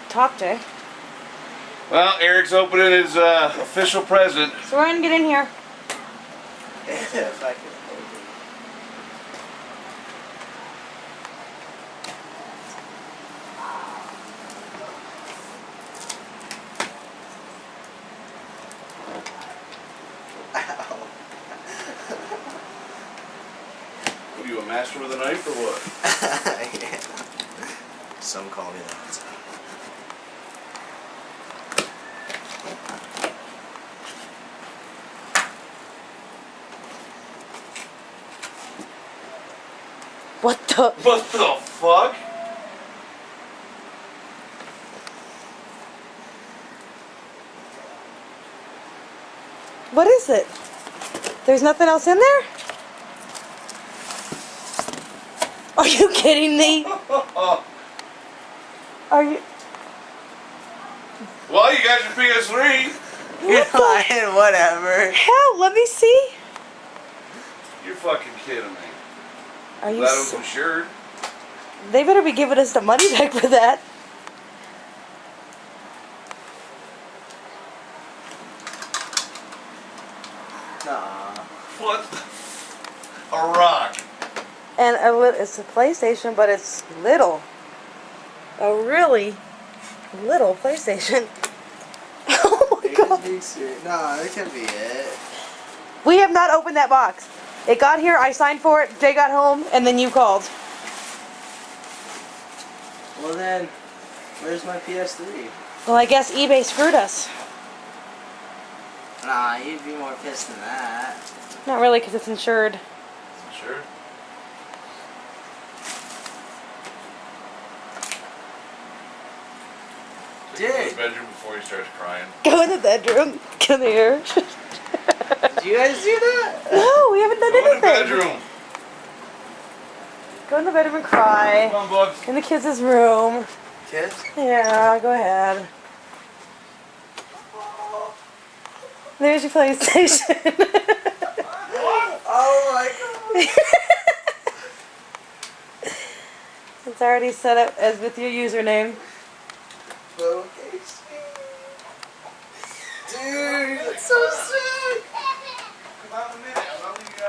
talk to. Well, Eric's opening his official present. So Ryan, get in here. If I can What are you, a master with a knife or what? Yeah. Some call me that. What the? What the fuck? What is it? There's nothing else in there? Are you kidding me? Are you? Well, you got your PS3. You're What the lying, whatever. hell? Let me see. You're fucking kidding me. Are you? Glad it was insured. They better be giving us the money back for that. Nah. What? A rock. And it's a PlayStation, but it's little. A really little PlayStation. Oh my god. Nah, that can't be it. We have not opened that box. It got here, I signed for it, Jay got home, and then you called. Well then, where's my PS3? Well, I guess eBay screwed us. Nah, you'd be more pissed than that. Not really, because it's insured. Insured? Go to Dude. the bedroom before he starts crying. Go in the bedroom. Come here. Did you guys do that? No, we haven't done Go in the anything. bedroom. Go in the bedroom and cry. Come on, Bugs. In the kids' room. Kids? Yeah, go ahead. There's your PlayStation. Oh my god. It's already set up as with your username. Okay, dude, that's so sick. Come out in a minute.